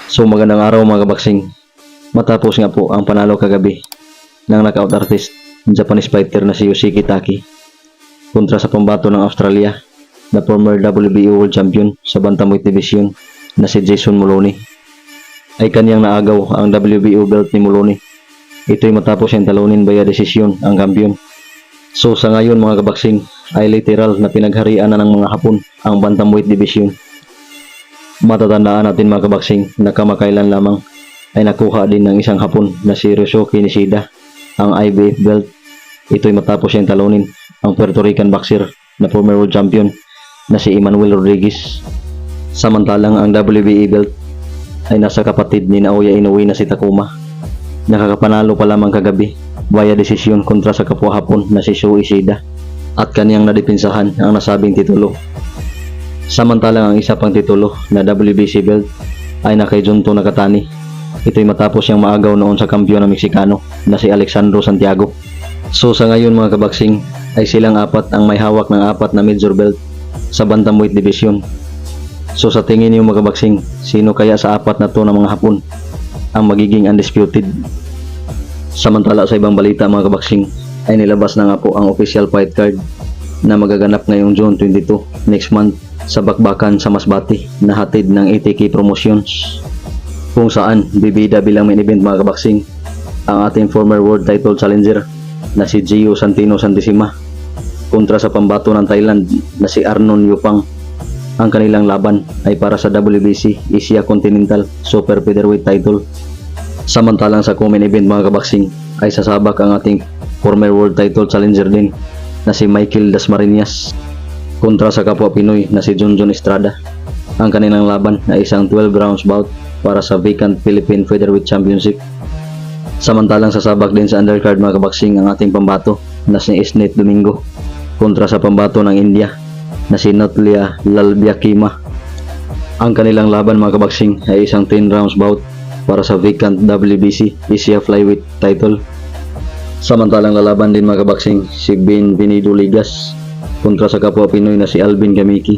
So magandang araw mga kabaksing. Matapos nga po ang panalo kagabi ng knockout artist, Japanese fighter na si Yoshiki Taki kontra sa pambato ng Australia na former WBO World Champion sa Bantamweight Division na si Jason Moloney, ay kanyang naagaw ang WBO belt ni Moloney. Ito'y matapos siyang talunin via desisyon ang kampiyon. So sa ngayon mga kabaksing ay literal na pinagharian na ng mga Hapon ang Bantamweight Division. Matatandaan natin mga kabaksing na kamakailan lamang ay nakuha din ng isang Hapon na si Ryosuke Nishida ang IBF belt. Ito'y matapos siyang talunin ang Puerto Rican boxer na former world champion na si Emmanuel Rodriguez. Samantalang ang WBA belt ay nasa kapatid ni Naoya Inoue na si Takuma. Nakakapanalo pa lamang kagabi via desisyon kontra sa kapwa Hapon na si Sho Ishida at kaniyang nadipinsahan ang nasabing titulo. Samantalang ang isa pang titulo na WBC belt ay na kay Junto Nakatani. Ito'y matapos siyang maagaw noon sa kampiyon na Meksikano na si Alexandro Santiago. So sa ngayon mga kabaksing ay silang apat ang may hawak ng apat na major belt sa Bantamweight Division. So sa tingin niyo mga kabaksing, sino kaya sa apat na to ng mga Hapon ang magiging undisputed? Samantala sa ibang balita mga kabaksing ay nilabas na nga po ang official fight card na magaganap ngayong June 22 next month sa bakbakan sa Masbate na hatid ng ATK Promotions, kung saan bibida bilang main event mga kabaksing ang ating former world title challenger na si Gio Santino Santissima kontra sa pambato ng Thailand na si Arnon Yupang. Ang kanilang laban ay para sa WBC Asia Continental Super Featherweight title. Samantalang sa co-main event mga kabaksing ay sasabak ang ating former world title challenger din na si Michael Dasmariñas kontra sa kapwa Pinoy na si Junjun Estrada. Ang kanilang laban ay isang 12 rounds bout para sa vacant Philippine Featherweight Championship. Samantalang sasabak din sa undercard mga kabaksing ang ating pambato na si Isnet Domingo kontra sa pambato ng India na si Natalia Lalbiakima. Ang kanilang laban mga kabaksing ay isang 10 rounds bout para sa vacant WBC Asia Flyweight title. Samantalang lalaban din mga kabaksing si Ben Venido Ligas kontra sa kapwa Pinoy na si Alvin Gamiki.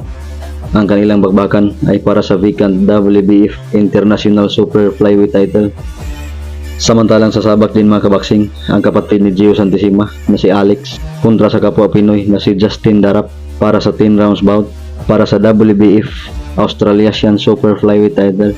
Ang kanilang bakbakan ay para sa vacant WBF International Super Flyweight title. Samantalang sasabak din mga kabaksing ang kapatid ni Gio Santissima na si Alex kontra sa kapwa Pinoy na si Justin Darap para sa 10 rounds bout para sa WBF Australasian Super Flyweight title.